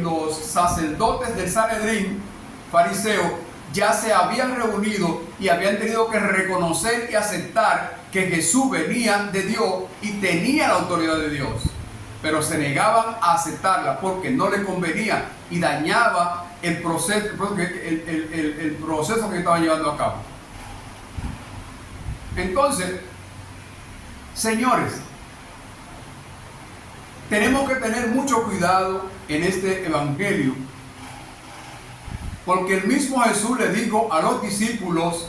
los sacerdotes del Sanedrín fariseo ya se habían reunido y habían tenido que reconocer y aceptar que Jesús venía de Dios y tenía la autoridad de Dios, pero se negaban a aceptarla porque no le convenía y dañaba el proceso que estaban llevando a cabo. Entonces, señores, tenemos que tener mucho cuidado en este evangelio, porque el mismo Jesús le dijo a los discípulos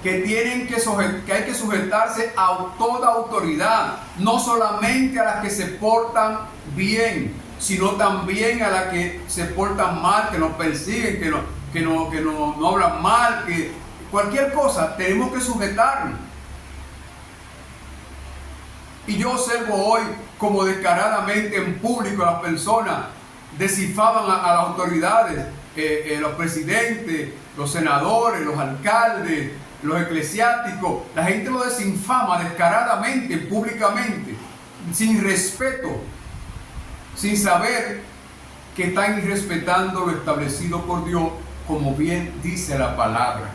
que hay que sujetarse a toda autoridad, no solamente a las que se portan bien, sino también a las que se portan mal, que nos persiguen, que no hablan mal, que cualquier cosa tenemos que sujetarnos. Y yo observo hoy como descaradamente en público las personas descifraban a las autoridades, los presidentes, los senadores, los alcaldes, los eclesiásticos. La gente lo desinfama descaradamente, públicamente, sin respeto, sin saber que están irrespetando lo establecido por Dios, como bien dice la palabra.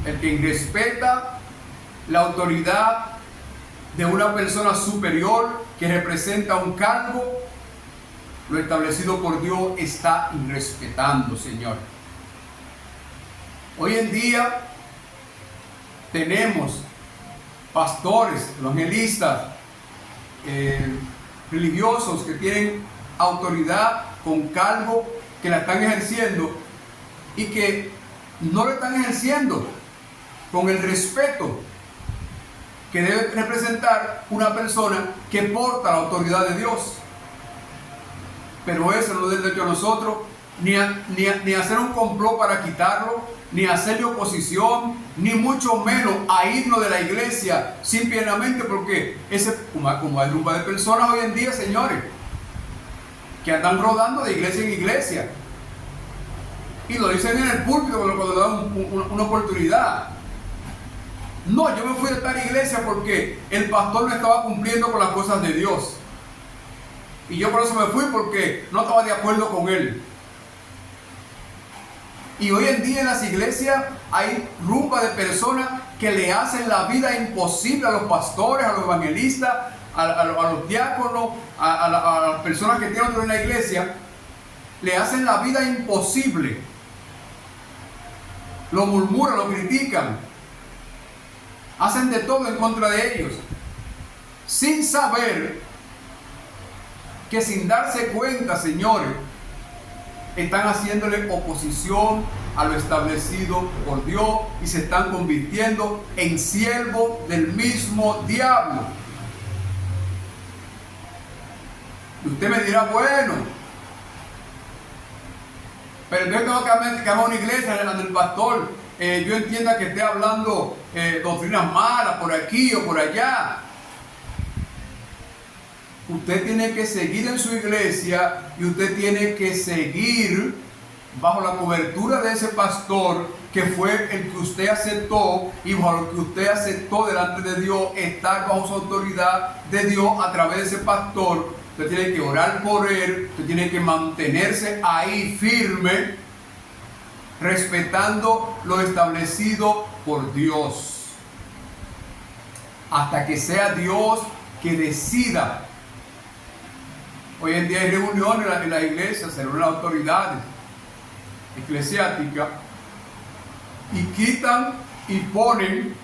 El que irrespeta la autoridad de una persona superior que representa un cargo, lo establecido por Dios está irrespetando, Señor. Hoy en día tenemos pastores, evangelistas, religiosos que tienen autoridad con cargo, que la están ejerciendo y que no lo están ejerciendo con el respeto que debe representar una persona que porta la autoridad de Dios. Pero eso no es derecho a nosotros ni hacer un complot para quitarlo, ni hacerle oposición, ni mucho menos a irnos de la iglesia simplemente porque como hay grupo de personas hoy en día, señores, que andan rodando de iglesia en iglesia y lo dicen en el púlpito cuando dan una oportunidad. No, yo me fui de tal iglesia porque el pastor no estaba cumpliendo con las cosas de Dios. Y yo por eso me fui, porque no estaba de acuerdo con él. Y hoy en día en las iglesias hay rumba de personas que le hacen la vida imposible a los pastores, a los evangelistas, a los diáconos, a las personas que tienen en la iglesia. Le hacen la vida imposible. Lo murmuran, lo critican. Hacen de todo en contra de ellos, sin saber que, sin darse cuenta, señores, están haciéndole oposición a lo establecido por Dios y se están convirtiendo en siervos del mismo diablo. Y usted me dirá, bueno, pero yo tengo que amar una iglesia donde el pastor yo entienda que esté hablando doctrinas malas por aquí o por allá. Usted tiene que seguir en su iglesia y usted tiene que seguir bajo la cobertura de ese pastor que fue el que usted aceptó, y bajo lo que usted aceptó delante de Dios, estar bajo su autoridad de Dios a través de ese pastor. Usted tiene que orar por él, usted tiene que mantenerse ahí firme, respetando lo establecido por Dios, hasta que sea Dios que decida. Hoy en día hay reuniones en la iglesia, se reúnen las autoridades eclesiásticas y quitan y ponen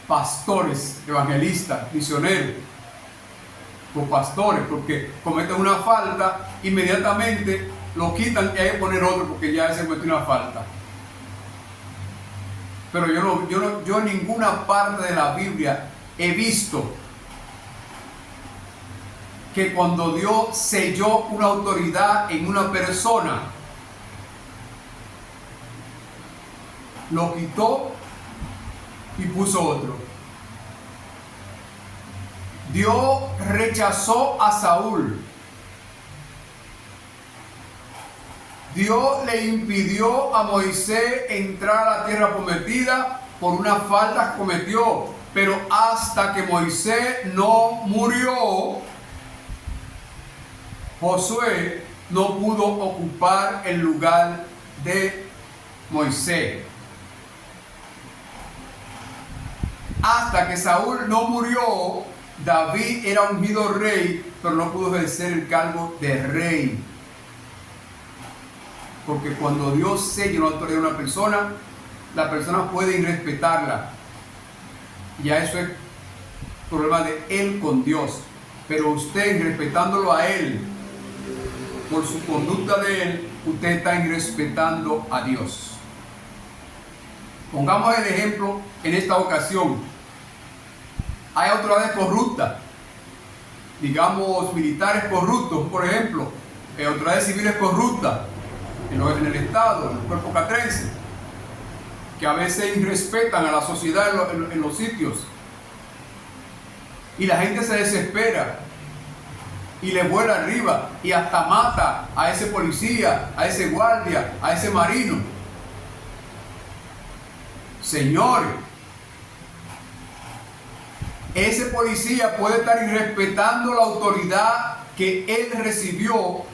pastores, evangelistas, misioneros, por pastores, porque cometen una falta, inmediatamente lo quitan y hay que poner otro porque ya se cometió una falta. Pero yo en ninguna parte de la Biblia he visto que cuando Dios selló una autoridad en una persona, lo quitó y puso otro. Dios rechazó a Saúl. Dios le impidió a Moisés entrar a la tierra prometida por una falta que cometió. Pero hasta que Moisés no murió, Josué no pudo ocupar el lugar de Moisés. Hasta que Saúl no murió, David era ungido rey, pero no pudo ejercer el cargo de rey. Porque cuando Dios sella la autoridad de una persona, la persona puede irrespetarla. Ya eso es problema de él con Dios. Pero usted, respetándolo a él, por su conducta de él, usted está irrespetando a Dios. Pongamos el ejemplo en esta ocasión. Hay autoridades corruptas, digamos militares corruptos, por ejemplo, autoridades civiles corruptas en el Estado, en el cuerpo catrense, que a veces irrespetan a la sociedad en los sitios. Y la gente se desespera y le vuela arriba y hasta mata a ese policía, a ese guardia, a ese marino. Señores, ese policía puede estar irrespetando la autoridad que él recibió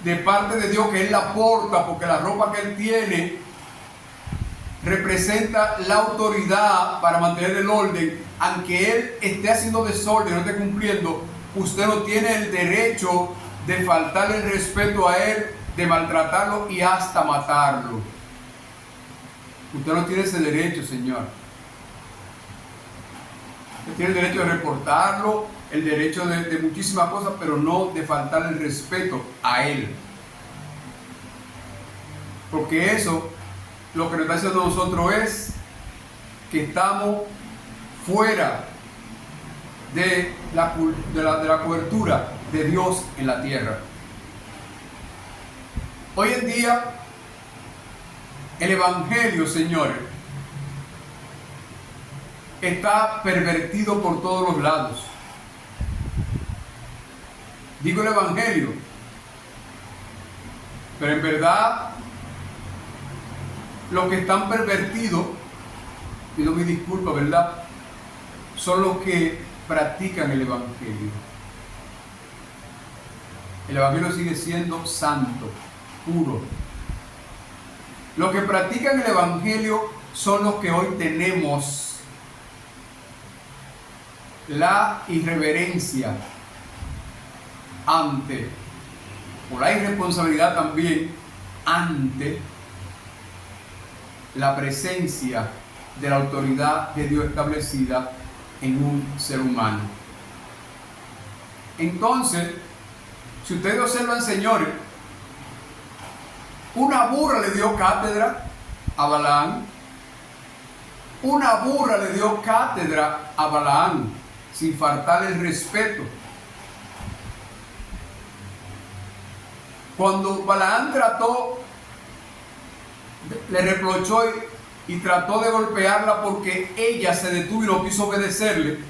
de parte de Dios, que él la porta, porque la ropa que él tiene representa la autoridad para mantener el orden. Aunque él esté haciendo desorden, no esté cumpliendo, usted no tiene el derecho de faltarle el respeto a él, de maltratarlo y hasta matarlo. Usted no tiene ese derecho, Señor. Usted tiene el derecho de reportarlo, el derecho de muchísimas cosas, pero no de faltarle el respeto a él. Porque eso, lo que nos está diciendo a nosotros es que estamos fuera de la cobertura de Dios en la tierra. Hoy en día, el evangelio, señores, está pervertido por todos los lados. Digo el evangelio, pero en verdad los que están pervertidos, pido mi disculpa, ¿verdad?, son los que practican el evangelio. El evangelio sigue siendo santo, puro. Los que practican el evangelio son los que hoy tenemos la irreverencia ante, o la irresponsabilidad también, ante la presencia de la autoridad de Dios establecida en un ser humano. Entonces, si ustedes observan, señores, una burra le dio cátedra a Balaam. Una burra le dio cátedra a Balaam, sin faltarle el respeto. Cuando Balaam le reprochó y trató de golpearla porque ella se detuvo y no quiso obedecerle,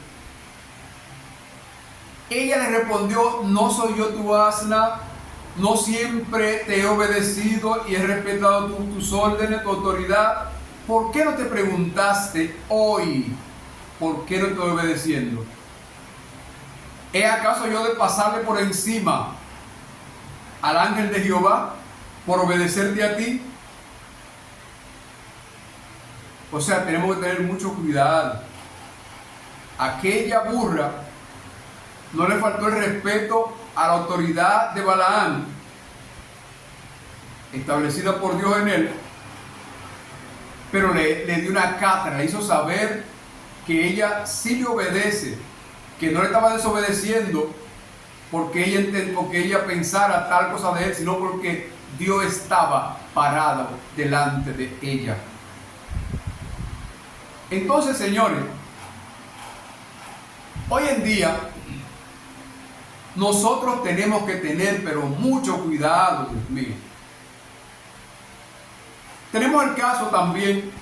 ella le respondió: no soy yo tu asna, no siempre te he obedecido y he respetado tus órdenes, tu autoridad. ¿Por qué no te preguntaste hoy por qué no estoy obedeciendo? ¿Es acaso yo de pasarle por encima al ángel de Jehová por obedecerte a ti? O sea, tenemos que tener mucho cuidado. Aquella burra no le faltó el respeto a la autoridad de Balaam, establecida por Dios en él, pero le dio una cátedra, le hizo saber que ella sí le obedece, que no le estaba desobedeciendo porque ella pensara tal cosa de él, sino porque Dios estaba parado delante de ella. Entonces, señores, hoy en día nosotros tenemos que tener, pero mucho cuidado, Dios mío. Tenemos el caso también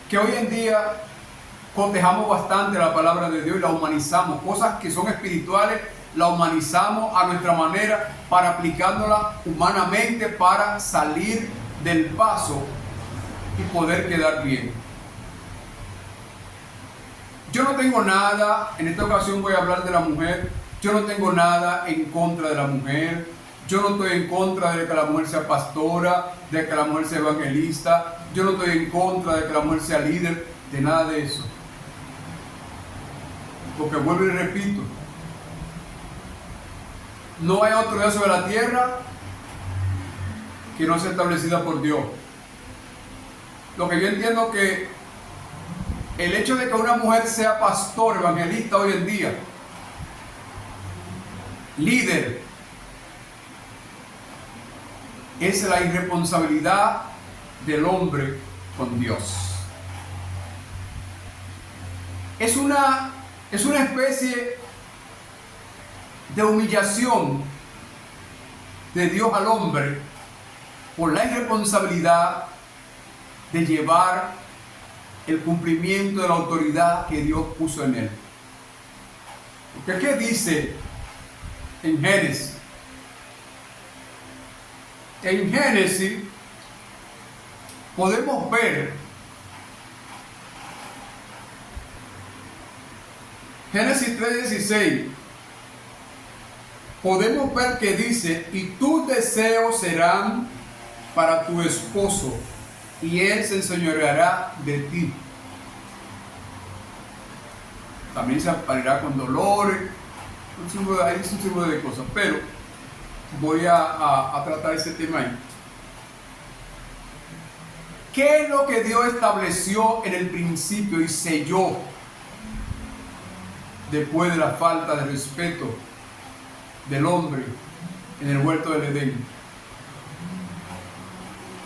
que hoy en día cotejamos bastante la palabra de Dios y la humanizamos. Cosas que son espirituales, la humanizamos a nuestra manera para aplicándola humanamente para salir del paso y poder quedar bien. Yo no tengo nada, en esta ocasión voy a hablar de la mujer, yo no tengo nada en contra de la mujer, yo no estoy en contra de que la mujer sea pastora, de que la mujer sea evangelista, yo no estoy en contra de que la mujer sea líder, de nada de eso. Porque vuelvo y repito, no hay autoridad sobre la tierra que no sea establecida por Dios. Lo que yo entiendo que el hecho de que una mujer sea pastor, evangelista hoy en día, líder, es la irresponsabilidad del hombre con Dios. Es una especie de humillación de Dios al hombre por la irresponsabilidad de llevar el cumplimiento de la autoridad que Dios puso en él. Porque ¿qué dice en Génesis? En Génesis podemos ver Génesis 3:16. Podemos ver que dice: y tus deseos serán para tu esposo, y él se enseñoreará de ti. También se aparecerá con dolores, hay un tipo de cosas, pero voy a tratar ese tema ahí. ¿Qué es lo que Dios estableció en el principio y selló después de la falta de respeto del hombre en el huerto del Edén?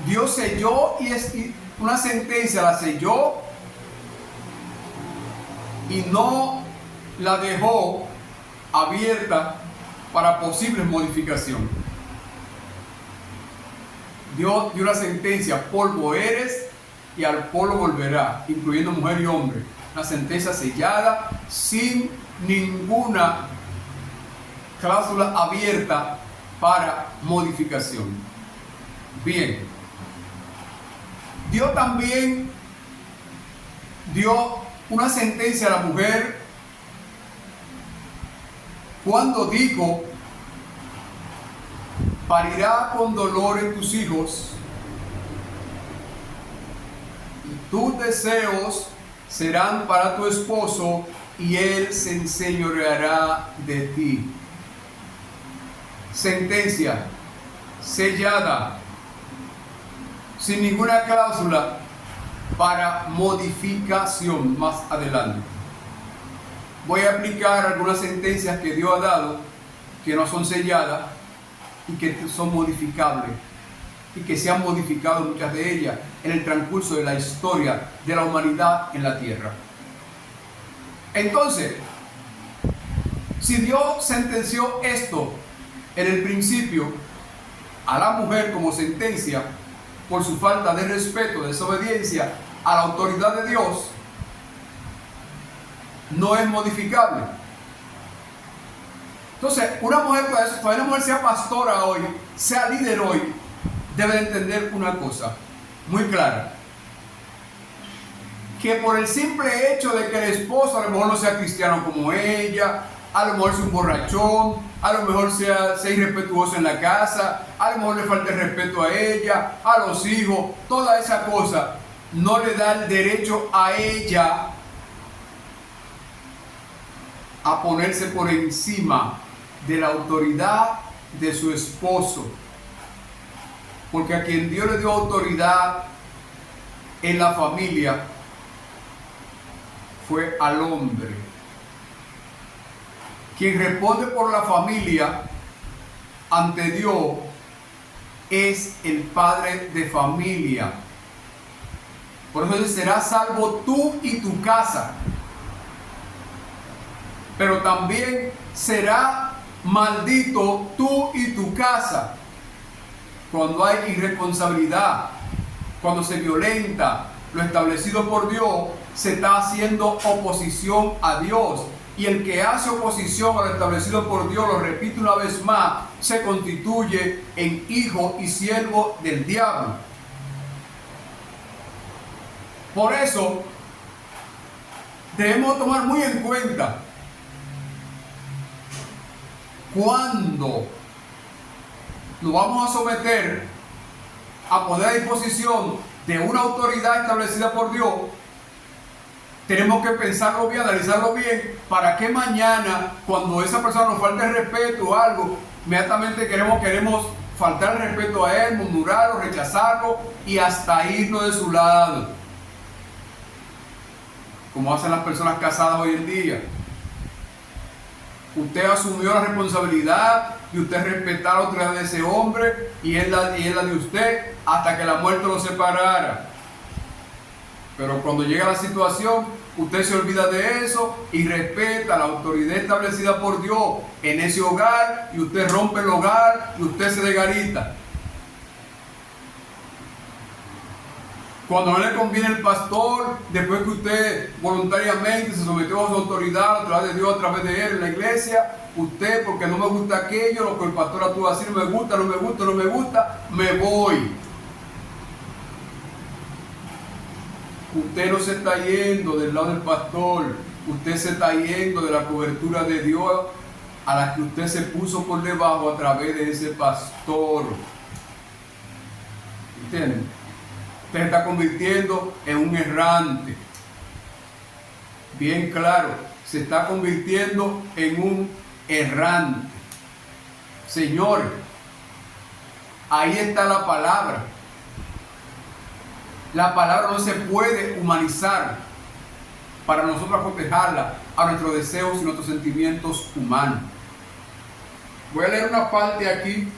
Dios selló y una sentencia la selló y no la dejó abierta para posibles modificaciones. Dios dio una sentencia: polvo eres y al polvo volverá, incluyendo mujer y hombre. Una sentencia sellada, sin ninguna cláusula abierta para modificación. Bien. Dios también dio una sentencia a la mujer cuando dijo: parirá con dolor tus hijos, y tus deseos serán para tu esposo, y él se enseñoreará de ti. Sentencia sellada, sin ninguna cláusula para modificación más adelante. Voy a aplicar algunas sentencias que Dios ha dado que no son selladas y que son modificables y que se han modificado muchas de ellas en el transcurso de la historia de la humanidad en la tierra. Entonces, si Dios sentenció esto en el principio a la mujer como sentencia por su falta de respeto, desobediencia a la autoridad de Dios, no es modificable. Entonces, una mujer, todavía una mujer sea pastora hoy, sea líder hoy, debe entender una cosa muy clara: que por el simple hecho de que el esposo a lo mejor no sea cristiano como ella, a lo mejor sea un borrachón, a lo mejor sea irrespetuoso en la casa, a lo mejor le falte respeto a ella, a los hijos, toda esa cosa, no le da el derecho a ella a ponerse por encima de la autoridad de su esposo. Porque a quien Dios le dio autoridad en la familia fue al hombre. Quien responde por la familia ante Dios es el padre de familia. Por eso dice: serás salvo tú y tu casa. Pero también será maldito tú y tu casa cuando hay irresponsabilidad, cuando se violenta lo establecido por Dios, se está haciendo oposición a Dios. Y el que hace oposición a lo establecido por Dios, lo repito una vez más, se constituye en hijo y siervo del diablo. Por eso, debemos tomar muy en cuenta cuando nos vamos a someter a poner a disposición de una autoridad establecida por Dios. Tenemos que pensarlo bien, analizarlo bien, para que mañana, cuando esa persona nos falte el respeto o algo, inmediatamente queremos faltar el respeto a él, murmurarlo, rechazarlo y hasta irnos de su lado, como hacen las personas casadas hoy en día. Usted asumió la responsabilidad de usted respetar la autoridad de ese hombre y él la de usted hasta que la muerte lo separara. Pero cuando llega la situación, usted se olvida de eso y respeta la autoridad establecida por Dios en ese hogar, y usted rompe el hogar y usted se desgarita. Cuando no le conviene el pastor, después que usted voluntariamente se sometió a su autoridad, a la autoridad de Dios a través de él en la iglesia, usted, porque no me gusta aquello, lo que el pastor actúa así, no me gusta, me voy. Usted no se está yendo del lado del pastor, usted se está yendo de la cobertura de Dios a la que usted se puso por debajo a través de ese pastor. ¿Entienden? Usted se está convirtiendo en un errante. Bien claro, se está convirtiendo en un errante. Señores, ahí está la palabra. La palabra no se puede humanizar para nosotros acotejarla a nuestros deseos y nuestros sentimientos humanos. Voy a leer una parte aquí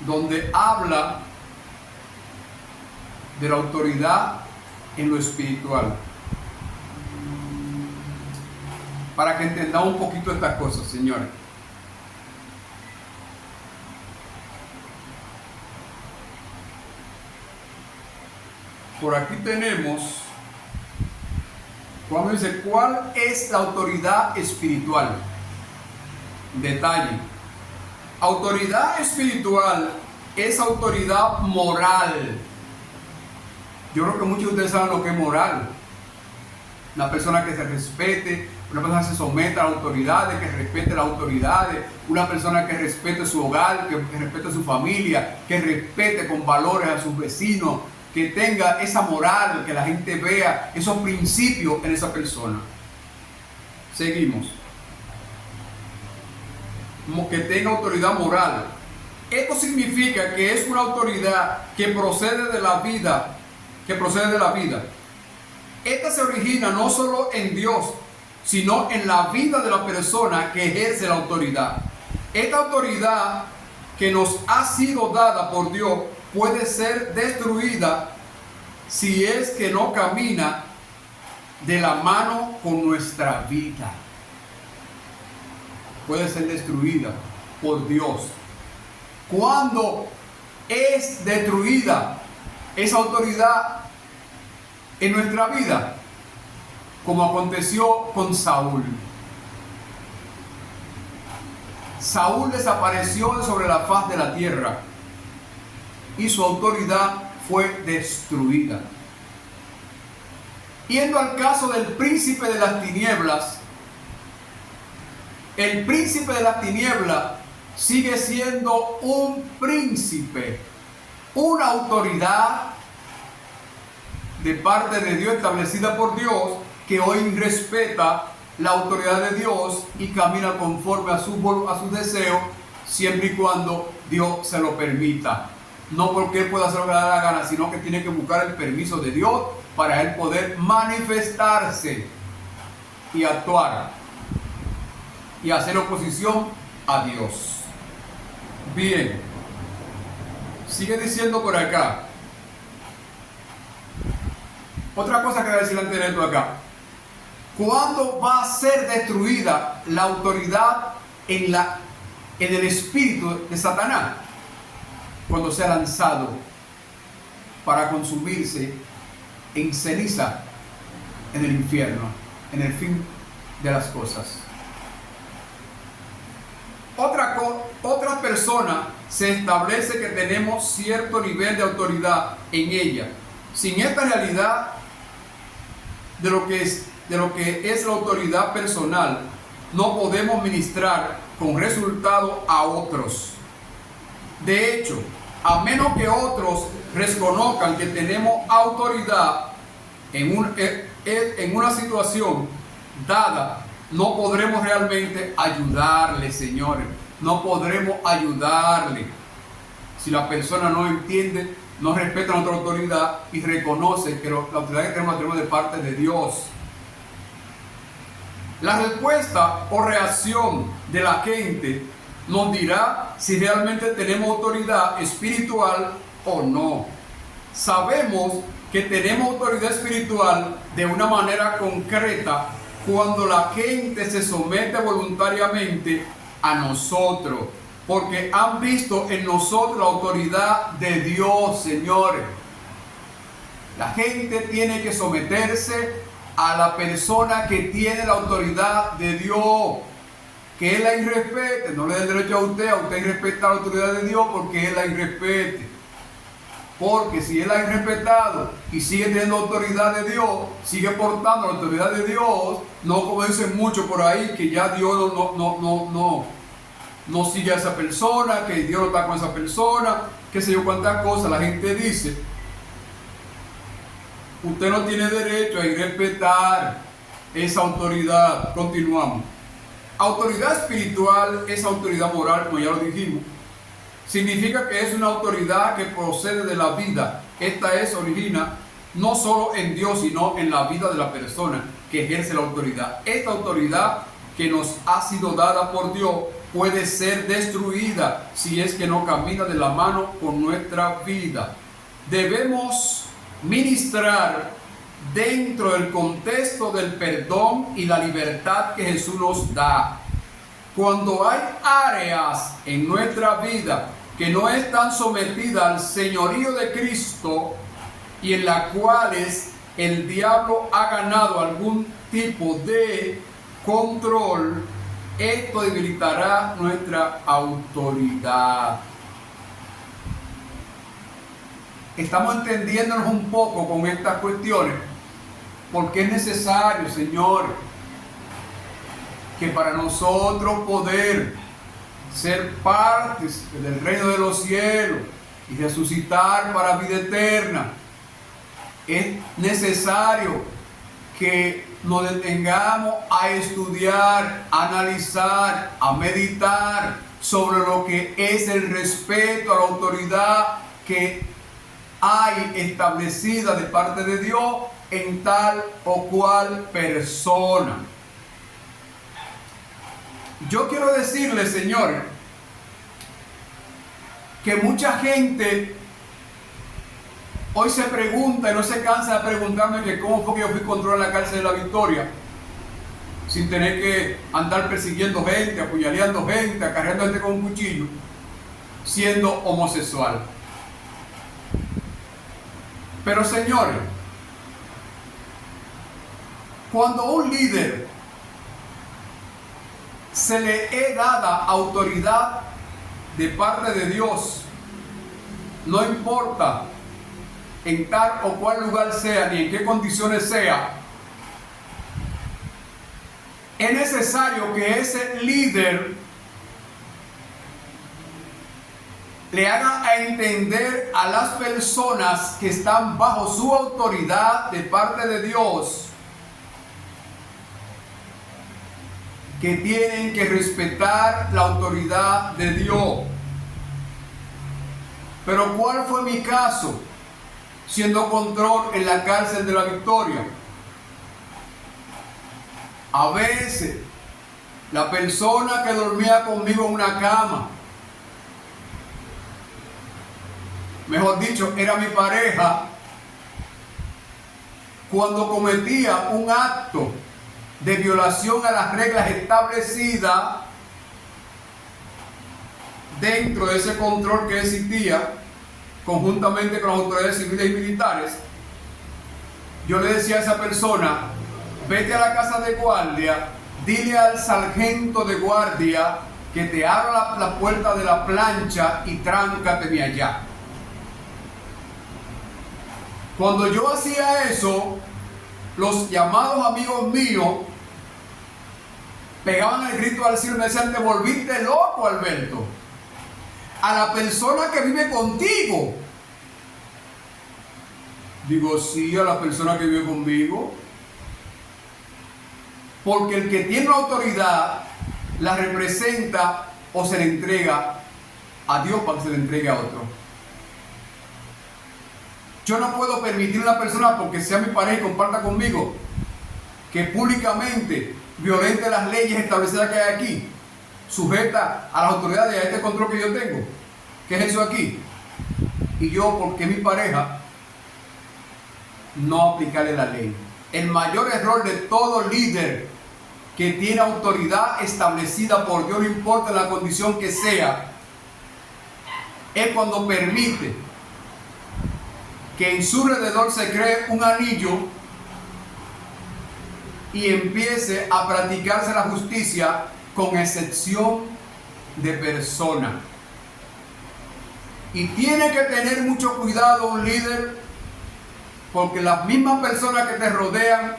donde habla de la autoridad en lo espiritual, para que entendamos un poquito estas cosas, señores. Por aquí tenemos, cuando dice, ¿cuál es la autoridad espiritual? Detalle. Autoridad espiritual es autoridad moral. Yo creo que muchos de ustedes saben lo que es moral. Una persona que se respete, una persona que se someta a las autoridades, que respete las autoridades, una persona que respete su hogar, que respete a su familia, que respete con valores a sus vecinos, que tenga esa moral, que la gente vea esos principios en esa persona. Seguimos. Como que tenga autoridad moral. Esto significa que es una autoridad que procede de la vida, Esta se origina no solo en Dios, sino en la vida de la persona que ejerce la autoridad. Esta autoridad que nos ha sido dada por Dios puede ser destruida si es que no camina de la mano con nuestra vida. Puede ser destruida por Dios. Cuando es destruida esa autoridad en nuestra vida, como aconteció con Saúl. Saúl desapareció sobre la faz de la tierra y su autoridad fue destruida. Yendo al caso del príncipe de las tinieblas, el príncipe de las tinieblas sigue siendo un príncipe, una autoridad de parte de Dios, establecida por Dios, que hoy respeta la autoridad de Dios y camina conforme a sus deseos, siempre y cuando Dios se lo permita. No porque él pueda hacer lo que le da la gana, sino que tiene que buscar el permiso de Dios para él poder manifestarse y actuar y hacer oposición a Dios. Bien, sigue diciendo por acá. Otra cosa que voy a decir antes de esto acá. ¿Cuándo va a ser destruida la autoridad en el espíritu de Satanás? Cuando sea lanzado para consumirse en ceniza en el infierno, en el fin de las cosas. Otra persona se establece que tenemos cierto nivel de autoridad en ella. Sin esta realidad, de lo que es la autoridad personal, no podemos ministrar con resultado a otros. De hecho, a menos que otros reconozcan que tenemos autoridad en una situación dada, no podremos realmente ayudarle, señores. No podremos ayudarle si la persona no entiende, no respeta nuestra autoridad y reconoce que la autoridad que tenemos de parte de Dios. La respuesta o reacción de la gente nos dirá si realmente tenemos autoridad espiritual o no. Sabemos que tenemos autoridad espiritual de una manera concreta cuando la gente se somete voluntariamente a nosotros, porque han visto en nosotros la autoridad de Dios, señores. La gente tiene que someterse a la persona que tiene la autoridad de Dios. Que Él la irrespete, no le dé el derecho a usted irrespetar la autoridad de Dios porque Él la irrespete. Porque si Él la ha irrespetado y sigue teniendo autoridad de Dios, sigue portando la autoridad de Dios, no como dicen muchos por ahí, que ya Dios no sigue a esa persona, que Dios no está con esa persona, qué sé yo cuántas cosas la gente dice. Usted no tiene derecho a irrespetar esa autoridad. Continuamos. Autoridad espiritual es autoridad moral, como ya lo dijimos. Significa que es una autoridad que procede de la vida. Esta origina no solo en Dios, sino en la vida de la persona que ejerce la autoridad. Esta autoridad que nos ha sido dada por Dios puede ser destruida si es que no camina de la mano con nuestra vida. Debemos ministrar dentro del contexto del perdón y la libertad que Jesús nos da. Cuando hay áreas en nuestra vida que no están sometidas al señorío de Cristo y en las cuales el diablo ha ganado algún tipo de control, esto debilitará nuestra autoridad. Estamos entendiéndonos un poco con estas cuestiones, porque es necesario, Señor, que para nosotros poder ser partes del reino de los cielos y resucitar para vida eterna, es necesario que nos detengamos a estudiar, a analizar, a meditar sobre lo que es el respeto a la autoridad que hay establecida de parte de Dios en tal o cual persona. Yo quiero decirle, Señor, que mucha gente hoy se pregunta y no se cansa de preguntarme que cómo fue que yo fui controlado en la cárcel de la Victoria sin tener que andar persiguiendo gente, apuñaleando gente, acarreando gente con un cuchillo, siendo homosexual. Pero, señores, cuando a un líder se le es dada autoridad de parte de Dios, no importa en tal o cual lugar sea, ni en qué condiciones sea, es necesario que ese líder le haga a entender a las personas que están bajo su autoridad de parte de Dios que tienen que respetar la autoridad de Dios. Pero ¿cuál fue mi caso siendo control en la cárcel de la Victoria? A veces la persona que dormía conmigo en una cama, mejor dicho, era mi pareja, cuando cometía un acto de violación a las reglas establecidas dentro de ese control que existía conjuntamente con las autoridades civiles y militares, yo le decía a esa persona: vete a la casa de guardia, dile al sargento de guardia que te abra la puerta de la plancha y tráncateme allá. Cuando yo hacía eso, los llamados amigos míos pegaban el grito al cielo y me decían: te volviste loco, Alberto. A la persona que vive contigo. Digo, sí, a la persona que vive conmigo. Porque el que tiene la autoridad la representa o se le entrega a Dios para que se le entregue a otro. Yo no puedo permitir a una persona, porque sea mi pareja y comparta conmigo, que públicamente violente las leyes establecidas que hay aquí, sujeta a las autoridades y a este control que yo tengo. ¿Qué es eso aquí? Y yo, porque mi pareja, no aplicarle la ley. El mayor error de todo líder que tiene autoridad establecida por Dios, no importa la condición que sea, es cuando permite que en su alrededor se cree un anillo y empiece a practicarse la justicia con excepción de persona. Y tiene que tener mucho cuidado un líder, porque las mismas personas que te rodean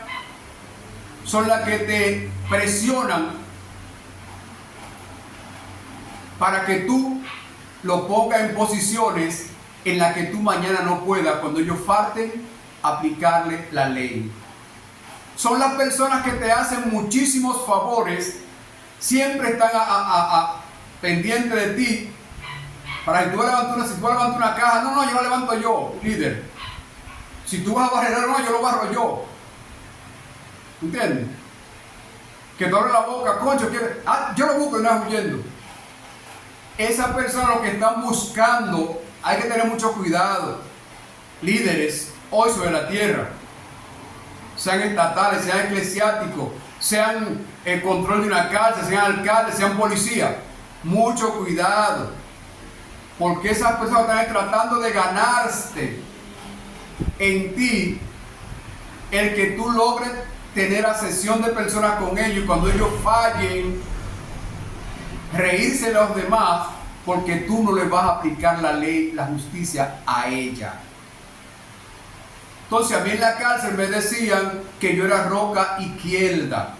son las que te presionan para que tú lo pongas en posiciones en las que tú mañana no puedas, cuando ellos falten, aplicarle la ley. Son las personas que te hacen muchísimos favores, siempre están pendientes de ti, para que tú levantes una caja. No, yo la levanto yo, líder. Si tú vas a barrer, no, yo lo barro yo. ¿Entiendes? Que tú abres la boca, concho, yo lo busco y no vas huyendo. Esas personas lo que están buscando, hay que tener mucho cuidado. Líderes hoy sobre la tierra, sean estatales, sean eclesiásticos, sean el control de una cárcel, sean alcaldes, sean policías, mucho cuidado, porque esas personas están tratando de ganarse en ti el que tú logres tener asesión de personas con ellos, y cuando ellos fallen, reírse de los demás, porque tú no les vas a aplicar la ley, la justicia a ella. Entonces a mí en la cárcel me decían que yo era roca izquierda.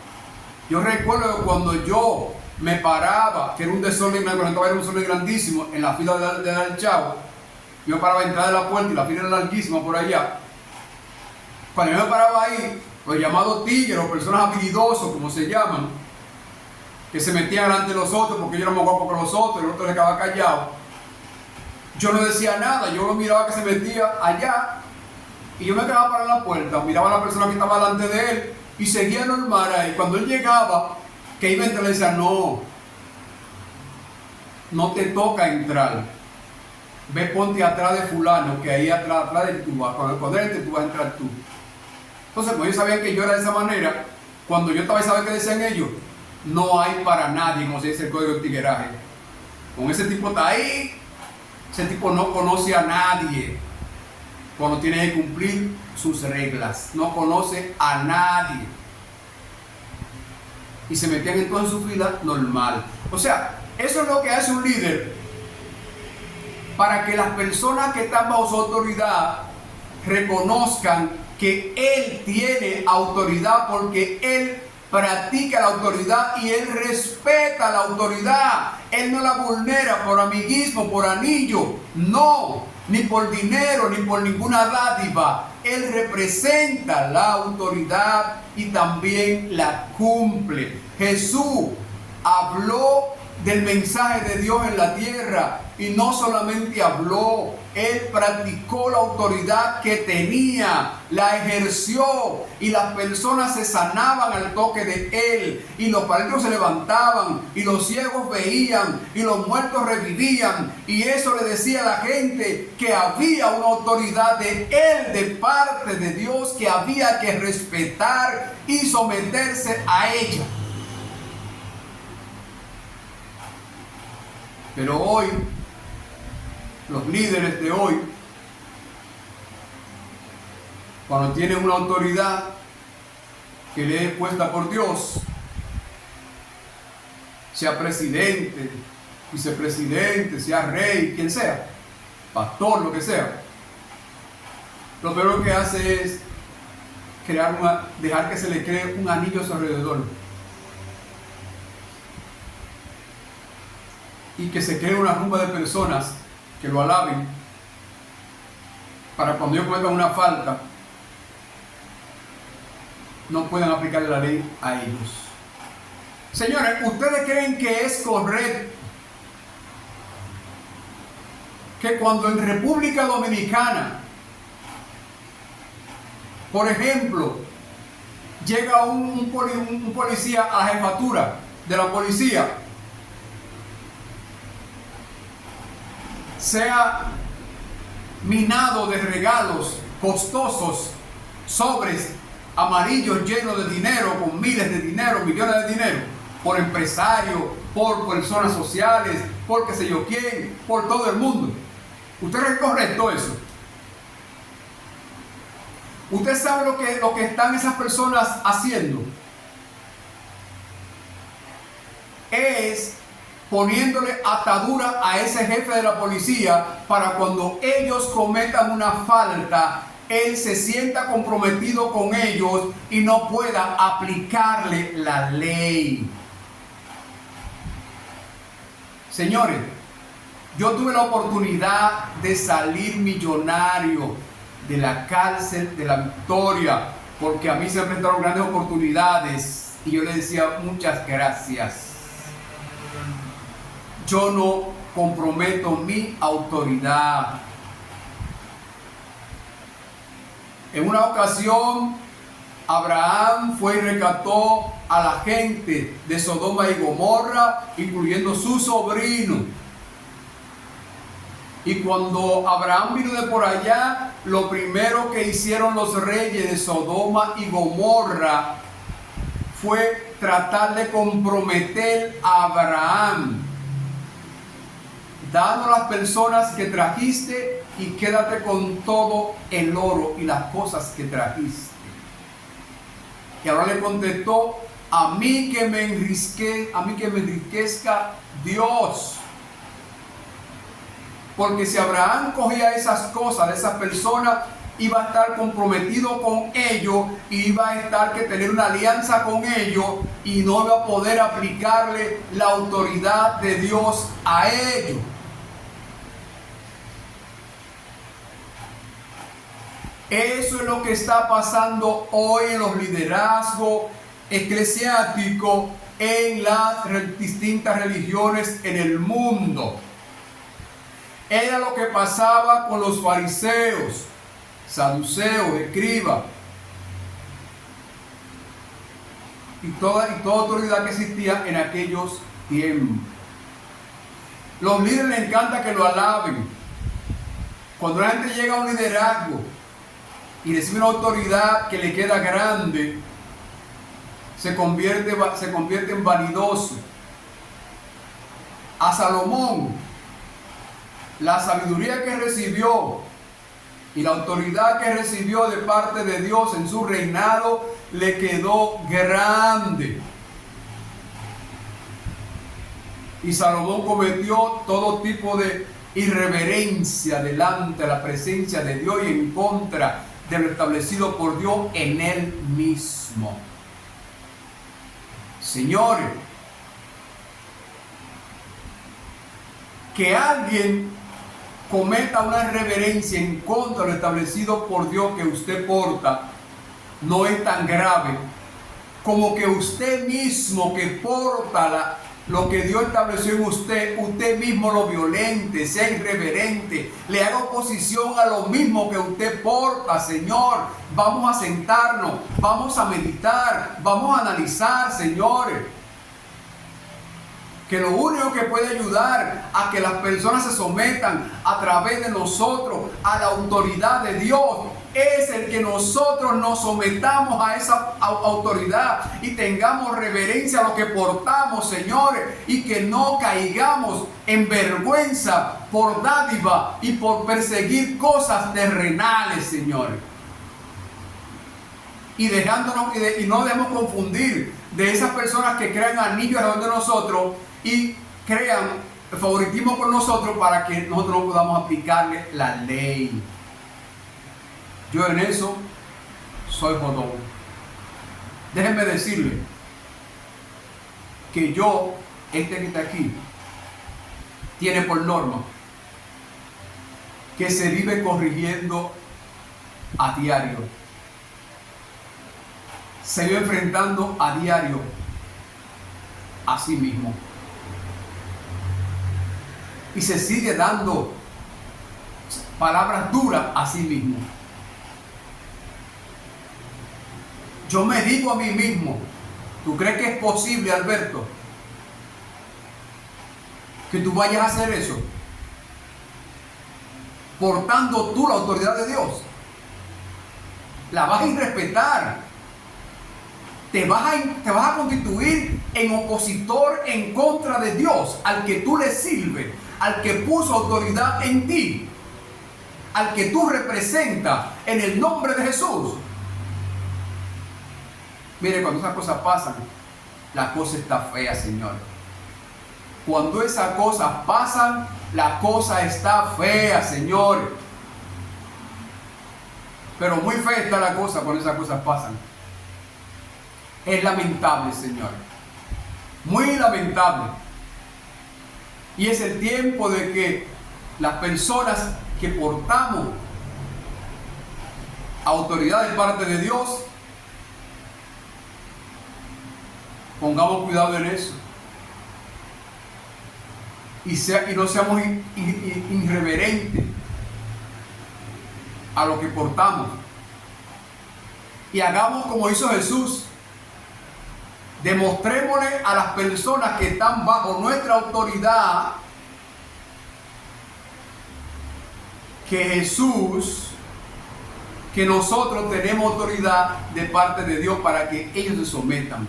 Yo recuerdo que cuando yo me paraba, que era un desorden, era un desorden grandísimo, en la fila del Chavo, yo me paraba a entrar de la puerta y la fila era larguísima por allá. Cuando yo me paraba ahí, los llamados tigres o personas habilidosos, como se llaman, que se metían delante de los otros porque yo era más guapo que los otros, el otro le quedaba callado, yo no decía nada, yo lo miraba que se metía allá y yo me quedaba para la puerta, miraba a la persona que estaba delante de él y seguía normal ahí. Cuando él llegaba, que iba a entrar, le decía: no te toca entrar, ve, ponte atrás de fulano, que ahí atrás de tú vas, cuando él entre tú vas a entrar tú. Entonces, como ellos sabían que yo era de esa manera, cuando yo estaba, ¿sabes qué decían ellos? No hay para nadie, como se dice el código de tigueraje. Con ese tipo está ahí, ese tipo no conoce a nadie cuando tiene que cumplir sus reglas, no conoce a nadie. Y se metían entonces en su fila normal. O sea, eso es lo que hace un líder, para que las personas que están bajo su autoridad reconozcan que él tiene autoridad, porque él practica la autoridad y él respeta la autoridad. Él no la vulnera por amiguismo, por anillo, no, ni por dinero, ni por ninguna dádiva. Él representa la autoridad y también la cumple. Jesús habló del mensaje de Dios en la tierra, y no solamente habló, él practicó la autoridad que tenía, la ejerció, y las personas se sanaban al toque de él, y los paralíticos se levantaban, y los ciegos veían, y los muertos revivían. Y eso le decía a la gente que había una autoridad de él, de parte de Dios, que había que respetar y someterse a ella. Pero hoy, los líderes de hoy, cuando tienen una autoridad que le es puesta por Dios, sea presidente, vicepresidente, sea rey, quien sea, pastor, lo que sea, lo peor que hace es dejar que se le cree un anillo a su alrededor. Y que se cree una rumba de personas que lo alaben para cuando ellos cometan una falta no puedan aplicarle la ley a ellos. Señores, ¿ustedes creen que es correcto que cuando en República Dominicana, por ejemplo, llega un policía a la jefatura de la policía, sea minado de regalos costosos, sobres amarillos llenos de dinero, con miles de dinero, millones de dinero, por empresarios, por personas sociales, por qué sé yo quién, por todo el mundo? ¿Usted cree correcto eso? ¿Usted sabe lo que están esas personas haciendo? Es poniéndole atadura a ese jefe de la policía para cuando ellos cometan una falta, él se sienta comprometido con ellos y no pueda aplicarle la ley. Señores, yo tuve la oportunidad de salir millonario de la cárcel de la Victoria, porque a mí se me presentaron grandes oportunidades y yo le decía muchas gracias. Yo no comprometo mi autoridad. En una ocasión, Abraham fue y rescató a la gente de Sodoma y Gomorra, incluyendo su sobrino. Y cuando Abraham vino de por allá, lo primero que hicieron los reyes de Sodoma y Gomorra fue tratar de comprometer a Abraham. Danos las personas que trajiste y quédate con todo el oro y las cosas que trajiste. Y ahora le contestó: a mí que me enriquezca Dios. Porque si Abraham cogía esas cosas de esas personas, iba a estar comprometido con ellos, y iba a estar que tener una alianza con ellos, y no iba a poder aplicarle la autoridad de Dios a ellos. Eso es lo que está pasando hoy en los liderazgos eclesiásticos en las distintas religiones en el mundo. Era lo que pasaba con los fariseos, saduceos, escribas y toda autoridad que existía en aquellos tiempos. Los líderes les encanta que lo alaben. Cuando la gente llega a un liderazgo y recibe una autoridad que le queda grande, se convierte en vanidoso. A Salomón, la sabiduría que recibió y la autoridad que recibió de parte de Dios en su reinado le quedó grande. Y Salomón cometió todo tipo de irreverencia delante de la presencia de Dios y en contra de lo establecido por Dios en él mismo. Señores, que alguien cometa una irreverencia en contra de lo establecido por Dios que usted porta, no es tan grave como que usted mismo que porta lo que Dios estableció en usted mismo lo violente, sea irreverente, le haga oposición a lo mismo que usted porta. Señor, vamos a sentarnos, vamos a meditar, vamos a analizar, señores. Que lo único que puede ayudar a que las personas se sometan a través de nosotros a la autoridad de Dios es el que nosotros nos sometamos a esa autoridad y tengamos reverencia a lo que portamos, señores, y que no caigamos en vergüenza por dádiva y por perseguir cosas terrenales, señores. Y no debemos confundir de esas personas que crean anillos alrededor de nosotros y crean favoritismo con nosotros para que nosotros no podamos aplicarle la ley. Yo en eso soy Jodón. Déjenme decirle que yo, este que está aquí, tiene por norma que se vive corrigiendo a diario. Se vive enfrentando a diario a sí mismo. Y se sigue dando palabras duras a sí mismo. Yo me digo a mí mismo, ¿tú crees que es posible, Alberto, que tú vayas a hacer eso? Portando tú la autoridad de Dios. La vas a irrespetar. Te vas a constituir en opositor en contra de Dios, al que tú le sirves, al que puso autoridad en ti, al que tú representas en el nombre de Jesús. Mire, cuando esas cosas pasan, la cosa está fea, Señor. Cuando esas cosas pasan, la cosa está fea, Señor. Pero muy fea está la cosa cuando esas cosas pasan. Es lamentable, Señor. Muy lamentable. Y es el tiempo de que las personas que portamos autoridad de parte de Dios, pongamos cuidado en eso. Y no seamos irreverentes a lo que portamos. Y hagamos como hizo Jesús. Demostrémosle a las personas que están bajo nuestra autoridad que Jesús, que nosotros tenemos autoridad de parte de Dios para que ellos se sometan.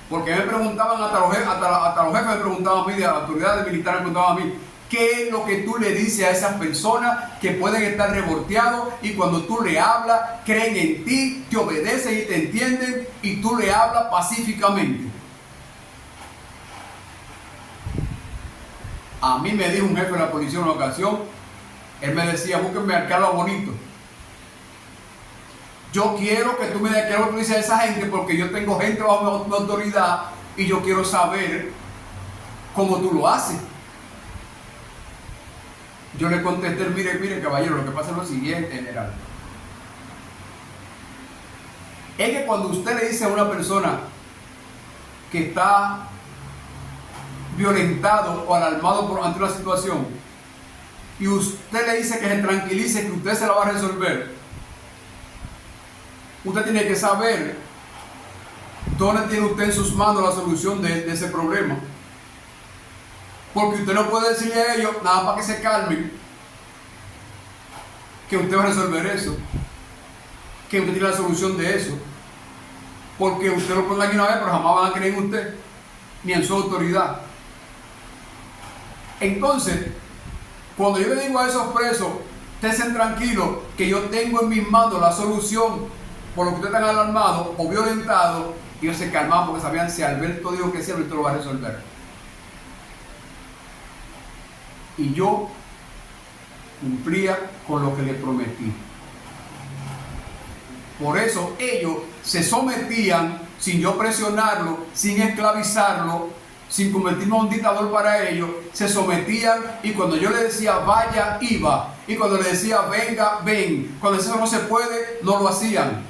Porque me preguntaban, hasta los jefes me preguntaban a mí, de autoridades militares me preguntaban a mí, ¿qué es lo que tú le dices a esas personas que pueden estar revolteados y cuando tú le hablas, creen en ti, te obedecen y te entienden y tú le hablas pacíficamente? A mí me dijo un jefe de la policía en una ocasión, él me decía, búsquenme al Carlos Bonito. Yo quiero que tú me digas qué es lo que tú dices a esa gente porque yo tengo gente bajo mi autoridad y yo quiero saber cómo tú lo haces. Yo le contesté, mire caballero, lo que pasa es lo siguiente, general. Es que cuando usted le dice a una persona que está violentado o alarmado ante una situación y usted le dice que se tranquilice, que usted se la va a resolver, usted tiene que saber dónde tiene usted en sus manos la solución de ese problema. Porque usted no puede decirle a ellos, nada para que se calmen, que usted va a resolver eso, que usted tiene la solución de eso. Porque usted lo puede engañar una vez, pero jamás van a creer en usted, ni en su autoridad. Entonces, cuando yo le digo a esos presos, estén tranquilos, que yo tengo en mis manos la solución, por lo que ustedes están alarmados o violentados, ellos se calmaban porque sabían si Alberto dijo que sí, Alberto lo va a resolver. Y yo cumplía con lo que le prometí. Por eso ellos se sometían sin yo presionarlo, sin esclavizarlo, sin convertirme en un dictador para ellos. Se sometían y cuando yo le decía vaya, iba. Y cuando le decía venga, ven. Cuando eso no se puede, no lo hacían.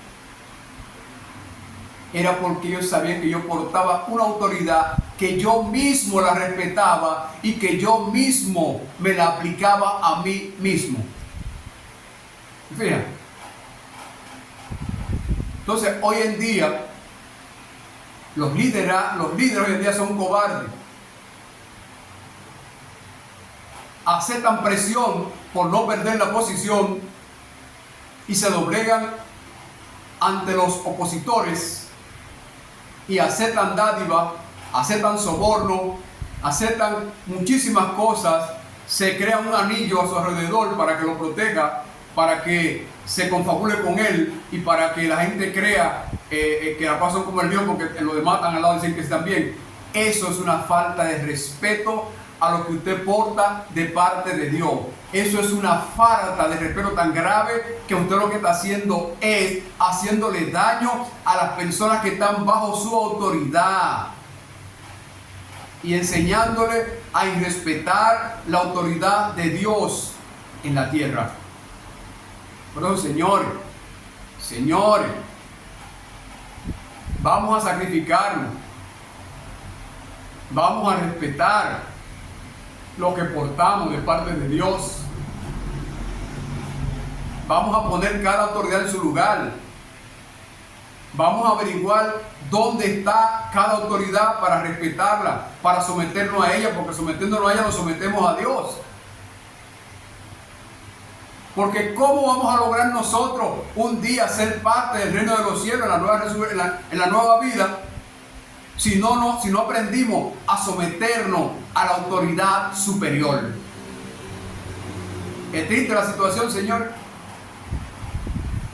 Era porque ellos sabían que yo portaba una autoridad que yo mismo la respetaba y que yo mismo me la aplicaba a mí mismo. Fíjate. Entonces, hoy en día, los líderes hoy en día son cobardes. Aceptan presión por no perder la posición y se doblegan ante los opositores y aceptan dádiva, aceptan soborno, aceptan muchísimas cosas, se crea un anillo a su alrededor para que lo proteja, para que se confabule con él y para que la gente crea que la pasan como el Dios porque lo dematan al lado dicen que están bien. Eso es una falta de respeto a lo que usted porta de parte de Dios. Eso es una falta de respeto tan grave que usted lo que está haciendo es haciéndole daño a las personas que están bajo su autoridad y enseñándole a irrespetar la autoridad de Dios en la tierra. Por eso, señores, vamos a sacrificarnos, vamos a respetar lo que portamos de parte de Dios. Vamos a poner cada autoridad en su lugar. Vamos a averiguar dónde está cada autoridad para respetarla, para someternos a ella, porque sometiéndonos a ella nos sometemos a Dios. Porque ¿cómo vamos a lograr nosotros un día ser parte del reino de los cielos en la nueva vida si no aprendimos a someternos a la autoridad superior? Es triste la situación, Señor.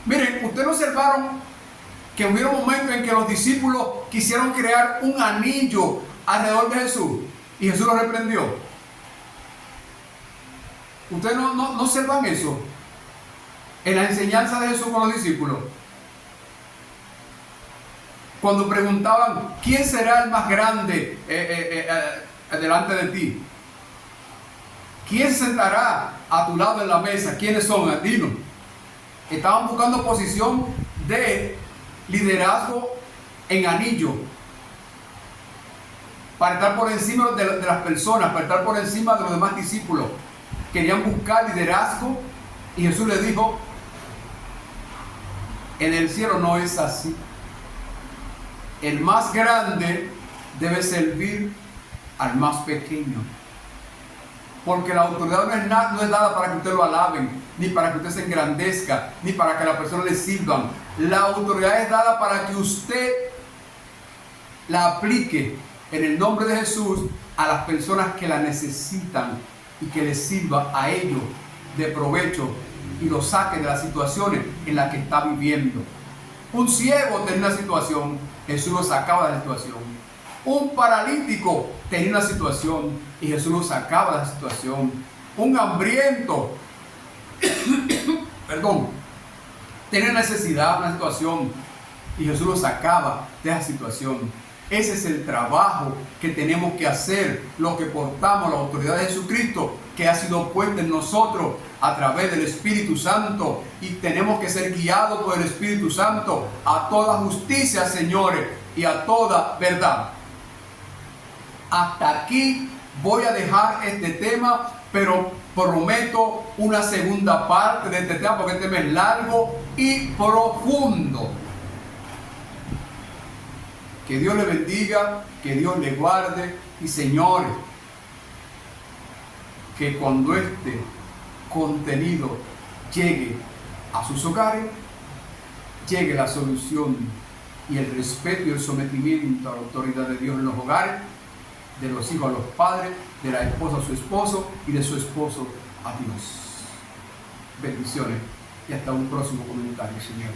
Miren, ustedes observaron que hubo un momento en que los discípulos quisieron crear un anillo alrededor de Jesús y Jesús lo reprendió. Ustedes no observan eso en la enseñanza de Jesús con los discípulos. Cuando preguntaban, ¿quién será el más grande delante de ti? ¿Quién se sentará a tu lado en la mesa? ¿Quiénes son? Dinos. Estaban buscando posición de liderazgo en anillo, para estar por encima de las personas, para estar por encima de los demás discípulos. Querían buscar liderazgo y Jesús les dijo, en el cielo no es así. El más grande debe servir al más pequeño. Porque la autoridad no es dada para que usted lo alaben, ni para que usted se engrandezca, ni para que la persona le sirvan. La autoridad es dada para que usted la aplique en el nombre de Jesús a las personas que la necesitan y que les sirva a ellos de provecho y lo saque de las situaciones en las que está viviendo. Un ciego tenía una situación, Jesús lo sacaba de la situación. Un paralítico tenía una situación y Jesús lo sacaba de la situación. Un hambriento, tenía necesidad, una situación, y Jesús lo sacaba de esa situación. Ese es el trabajo que tenemos que hacer, lo que portamos la autoridad de Jesucristo, que ha sido puesta en nosotros a través del Espíritu Santo, y tenemos que ser guiados por el Espíritu Santo a toda justicia, señores, y a toda verdad. Hasta aquí voy a dejar este tema, pero prometo una segunda parte de este tema, porque este tema es largo y profundo. Que Dios le bendiga, que Dios le guarde, y señores, que cuando este contenido llegue a sus hogares, llegue la solución y el respeto y el sometimiento a la autoridad de Dios en los hogares, de los hijos a los padres, de la esposa a su esposo y de su esposo a Dios. Bendiciones y hasta un próximo comentario, Señor.